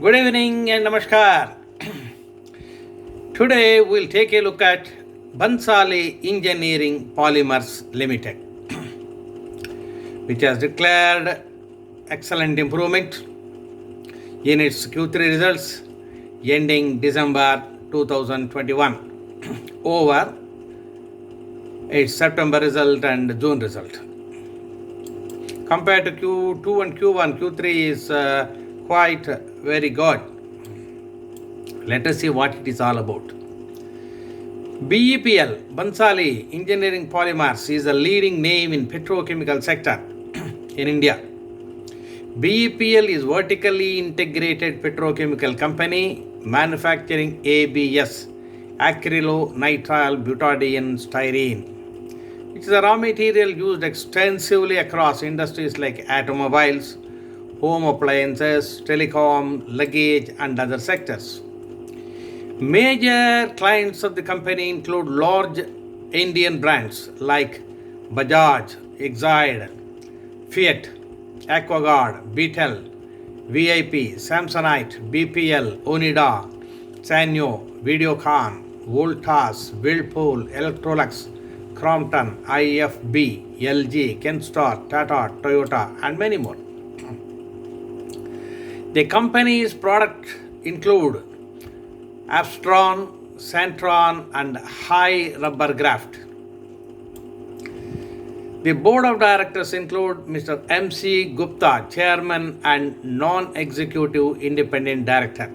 Good evening and namaskar. Today we'll take a look at Bansali Engineering Polymers Limited, which has declared excellent improvement in its Q3 results ending December 2021 over its September result and June result. Compared to Q2 and Q1, Q3 is quite very good. Let us see what it is all about. BEPL, Bansali Engineering Polymers, is a leading name in petrochemical sector in India. BEPL is vertically integrated petrochemical company manufacturing ABS, acrylonitrile butadiene styrene, which is a raw material used extensively across industries like automobiles, home appliances, telecom, luggage, and other sectors. Major clients of the company include large Indian brands like Bajaj, Exide, Fiat, Aquaguard, Beetle, VIP, Samsonite, BPL, Onida, Sanyo, Videocon, Voltas, Whirlpool, Electrolux, Crompton, IFB, LG, Kenstar, Tata, Toyota, and many more. The company's products include Abstron, Centron, and High Rubber Graft. The board of directors include Mr. M.C. Gupta, chairman and non-executive independent director.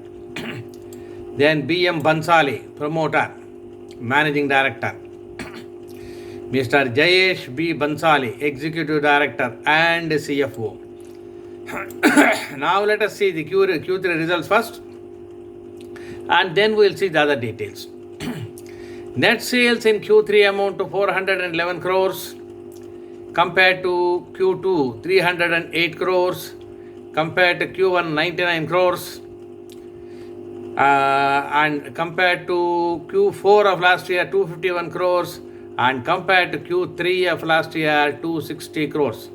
Then B.M. Bansali, promoter, managing director. Mr. Jayesh B. Bansali, executive director and CFO. Now let us see the Q3 results first, and then we will see the other details. Net sales in Q3 amount to 411 crores compared to Q2 308 crores, compared to Q1 99 crores, and compared to Q4 of last year 251 crores, and compared to Q3 of last year 260 crores.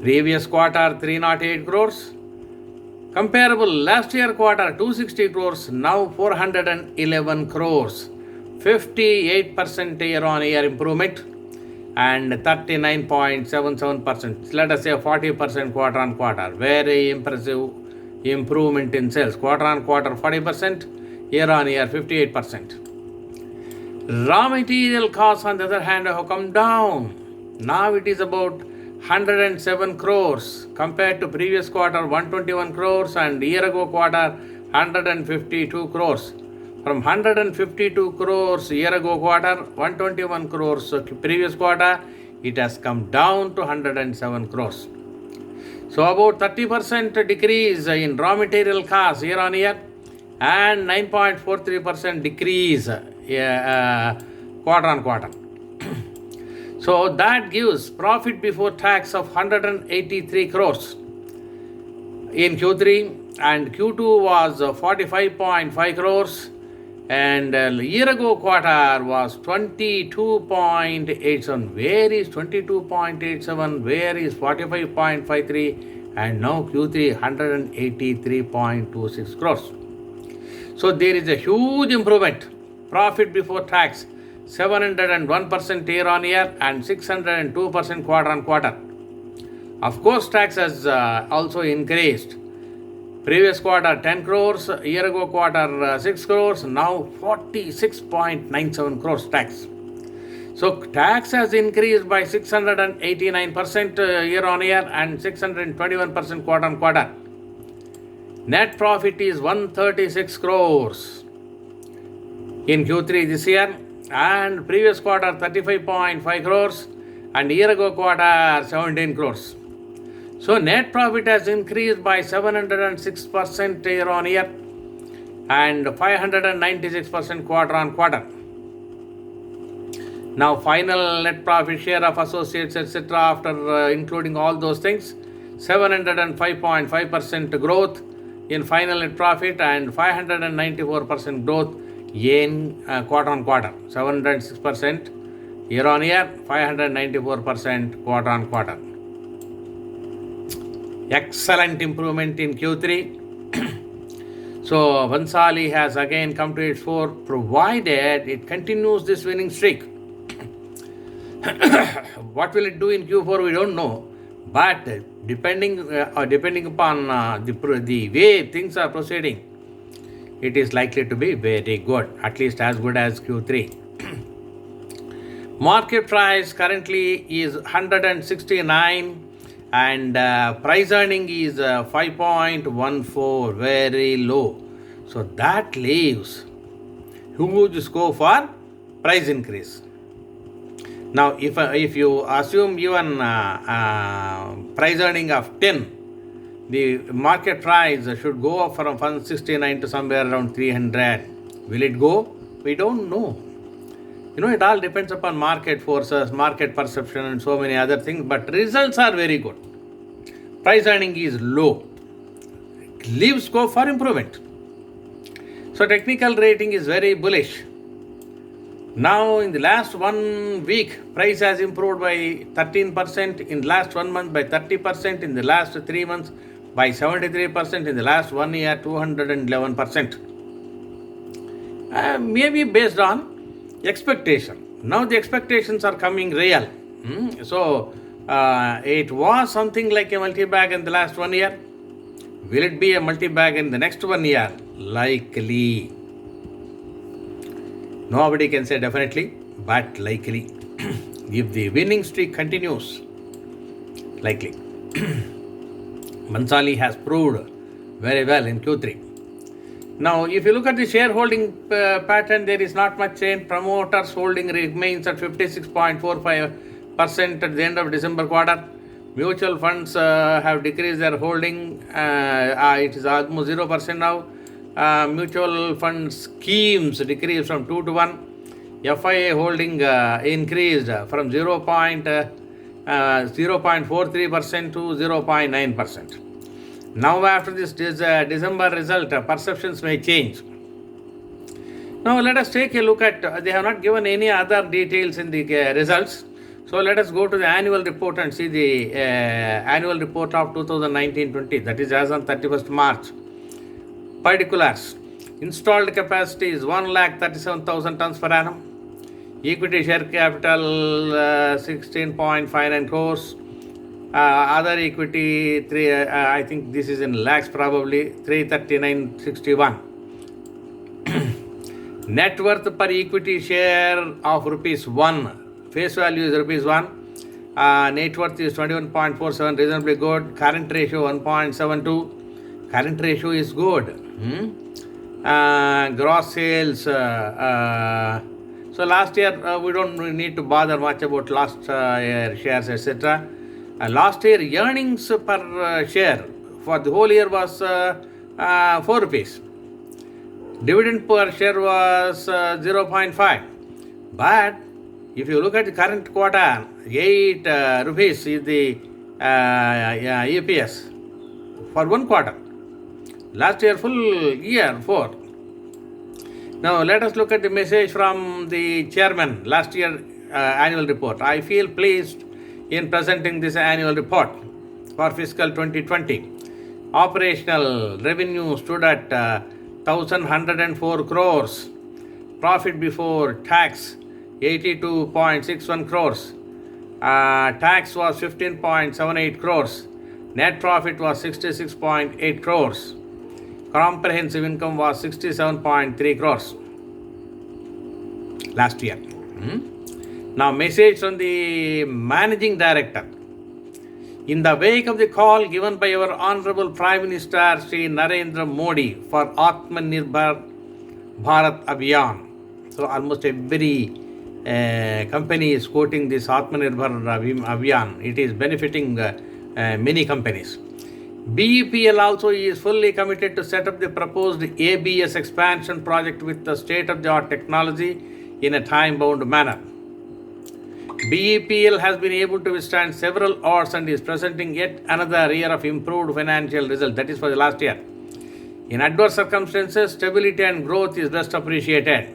Previous quarter 308 crores. Comparable last year quarter 260 crores, now 411 crores. 58% year on year improvement and 39.77%. Let us say 40% quarter on quarter. Very impressive improvement in sales. Quarter on quarter 40%, year on year 58%. Raw material costs on the other hand have come down. Now it is about 107 crores compared to previous quarter 121 crores and year ago quarter 152 crores. From 152 crores year ago quarter, 121 crores previous quarter, it has come down to 107 crores. So about 30% decrease in raw material costs year on year and 9.43% decrease quarter on quarter. So that gives profit before tax of 183 crores in Q3, and Q2 was 45.5 crores, and year ago quarter was 22.87. Where is 22.87? Where is 45.53? And now Q3 183.26 crores. So there is a huge improvement. Profit before tax 701% year on year and 602% quarter on quarter. Of course, tax has also increased. Previous quarter 10 crores, year ago quarter 6 crores, now 46.97 crores tax. So tax has increased by 689% year on year and 621% quarter on quarter. Net profit is 136 crores in Q3 this year, and previous quarter 35.5 crores and year ago quarter 17 crores. So net profit has increased by 706% year on year and 596% quarter on quarter. Now final net profit share of associates etc. after including all those things, 705.5% growth in final net profit and 594% growth in quarter on quarter. 706% year on year, 594% quarter on quarter. Excellent improvement in Q3. So Bhansali has again come to its fore, provided it continues this winning streak. What will it do in Q4? We don't know. But depending upon the way things are proceeding, it is likely to be very good, at least as good as Q3. Market price currently is 169 and price earning is 5.14, very low. So that leaves huge scope for price increase. Now, if you assume even price earning of 10, the market price should go up from 169 to somewhere around 300. Will it go? We don't know. It all depends upon market forces, market perception, and so many other things. But results are very good. Price earning is low. It leaves scope for improvement. So technical rating is very bullish. Now, in the last 1 week, price has improved by 13%, in the last 1 month by 30%, in the last 3 months by 73%, in the last 1 year 211%. Maybe based on expectation. Now the expectations are coming real. So it was something like a multi-bag in the last 1 year. Will it be a multi-bag in the next 1 year? Likely. Nobody can say definitely, but likely. If the winning streak continues, likely. Bhansali has proved very well in Q3. Now, if you look at the shareholding pattern, there is not much change. Promoters holding remains at 56.45% at the end of December quarter. Mutual funds have decreased their holding. It is almost 0% now. Mutual fund schemes decreased from 2 to 1. FIA holding increased from 0.43% to 0.9%. Now after this December result, perceptions may change. Now let us take a look at, they have not given any other details in the results. So let us go to the annual report and see the annual report of 2019-20, that is as on 31st March. Particulars: installed capacity is 1,37,000 tons per annum. Equity share capital 16.59 crores. Other equity, I think this is in lakhs probably, 339.61. Net worth per equity share of rupees 1. Face value is rupees 1. Net worth is 21.47, reasonably good. Current ratio 1.72. Current ratio is good. Gross sales. So last year we don't need to bother much about last year shares, etc. Last year earnings per share for the whole year was 4 rupees. Dividend per share was 0.5. But if you look at the current quarter, 8 rupees is the EPS for 1 quarter. Last year full year 4. Now let us look at the message from the chairman last year annual report. I feel pleased in presenting this annual report for fiscal 2020. Operational revenue stood at 1,104 crores. Profit before tax 82.61 crores. Tax was 15.78 crores. Net profit was 66.8 crores. Comprehensive income was 67.3 crores last year. Now, message from the Managing Director. In the wake of the call given by our Honorable Prime Minister Shri Narendra Modi for Atmanirbhar Bharat Abhiyan. So, almost every company is quoting this Atmanirbhar Abhiyan. It is benefiting many companies. BEPL also is fully committed to set up the proposed ABS expansion project with the state-of-the-art technology in a time-bound manner. BEPL has been able to withstand several odds and is presenting yet another year of improved financial result. That is for the last year. In adverse circumstances, stability and growth is best appreciated.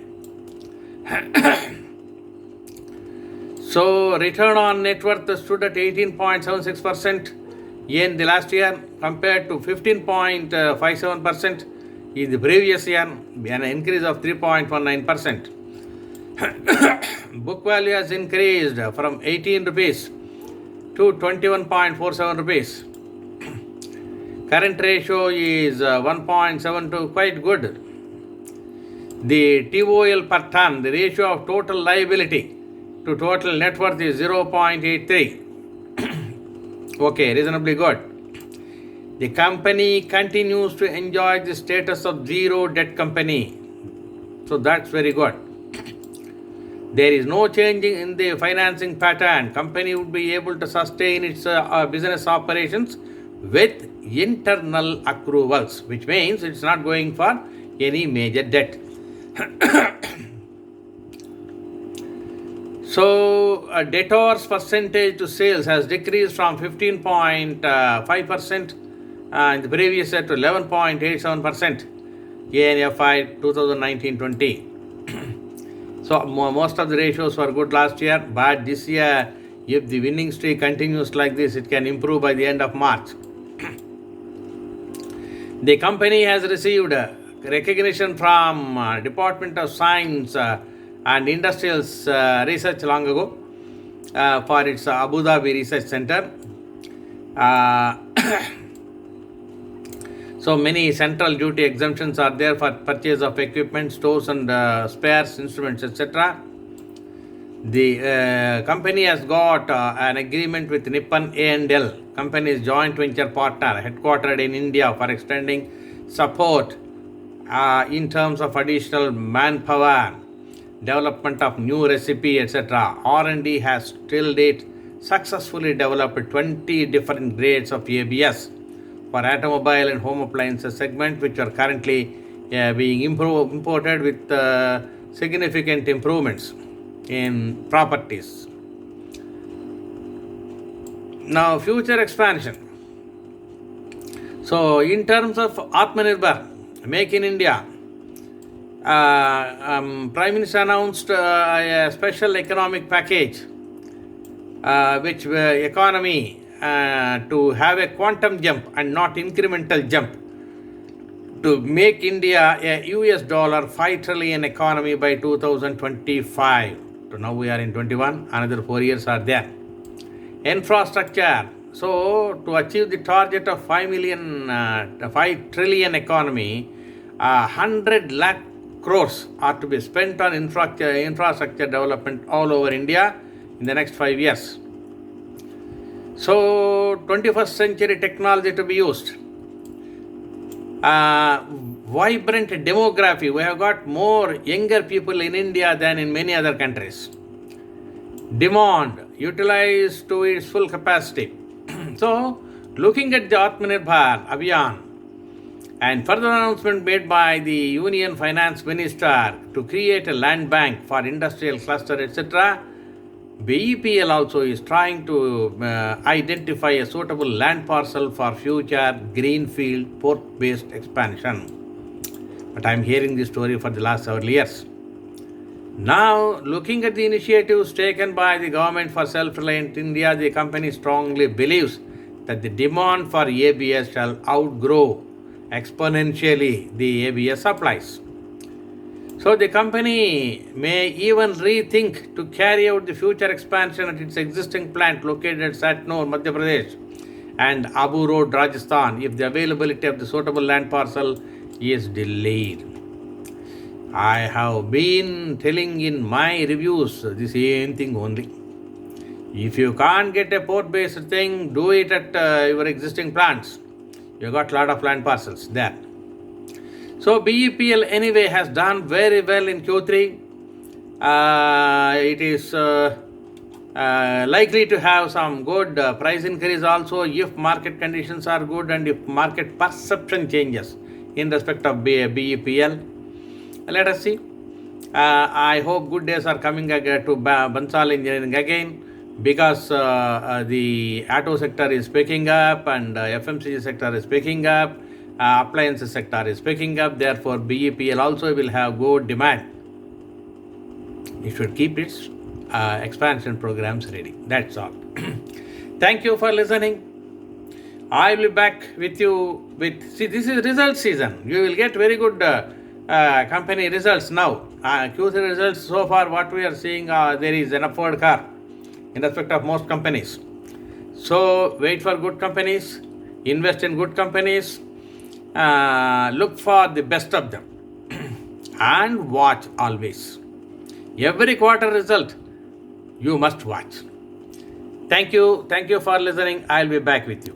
So, return on net worth stood at 18.76% in the last year compared to 15.57% In the previous year, an increase of 3.19%. Book value has increased from 18 rupees to 21.47 rupees. Current ratio is 1.72, quite good. The TOL per ton, the ratio of total liability to total net worth is 0.83. Okay, reasonably good. The company continues to enjoy the status of zero debt company. So that's very good. There is no change in the financing pattern. Company would be able to sustain its business operations with internal accruals, which means it's not going for any major debt. So, debtors percentage to sales has decreased from 15.5% in the previous year to 11.87% in FY 2019-20. So, most of the ratios were good last year, but this year, if the winning streak continues like this, it can improve by the end of March. The company has received recognition from Department of Science and Industrial Research long ago for its Abu Dhabi Research Center. So many central duty exemptions are there for purchase of equipment, stores and spares, instruments, etc. The company has got an agreement with Nippon A&L, company's joint venture partner, headquartered in India, for extending support in terms of additional manpower, development of new recipe, etc. R&D has till date successfully developed 20 different grades of ABS for automobile and home appliances segment, which are currently being imported with significant improvements in properties. Now, future expansion. So, in terms of Atmanirbhar, Make in India, Prime Minister announced a special economic package, which economy to have a quantum jump and not incremental jump, to make India a US dollar 5 trillion economy by 2025. So now we are in 21, another 4 years are there. Infrastructure. So to achieve the target of 5 trillion economy, 100 lakh crores are to be spent on infrastructure development all over India in the next 5 years. So 21st century technology to be used. Vibrant demography. We have got more younger people in India than in many other countries. Demand utilized to its full capacity. So, looking at the Atmanirbhar Abhiyan and further announcement made by the Union Finance Minister to create a land bank for industrial cluster, etc., BEPL also is trying to identify a suitable land parcel for future greenfield port-based expansion. But I am hearing this story for the last several years. Now, looking at the initiatives taken by the government for self-reliant India, the company strongly believes that the demand for ABS shall outgrow exponentially the ABS supplies. So the company may even rethink to carry out the future expansion at its existing plant located at Satnur, Madhya Pradesh and Abu Road, Rajasthan, if the availability of the suitable land parcel is delayed. I have been telling in my reviews the same thing only. If you can't get a port-based thing, do it at your existing plants. You got a lot of land parcels there. So BEPL anyway has done very well in Q3. It is likely to have some good price increase also if market conditions are good and if market perception changes in respect of BEPL. Let us see. I hope good days are coming to Bansal Engineering again, because the auto sector is picking up and FMCG sector is picking up, appliances sector is picking up. Therefore, BEPL also will have good demand. It should keep its expansion programs ready. That's all. Thank you for listening. I will be back with you See, this is result season. You will get very good company results now. Q3 results so far, what we are seeing, there is an upward car in respect of most companies. So wait for good companies, invest in good companies, look for the best of them, and watch always. Every quarter result you must watch. Thank you for listening. I'll be back with you.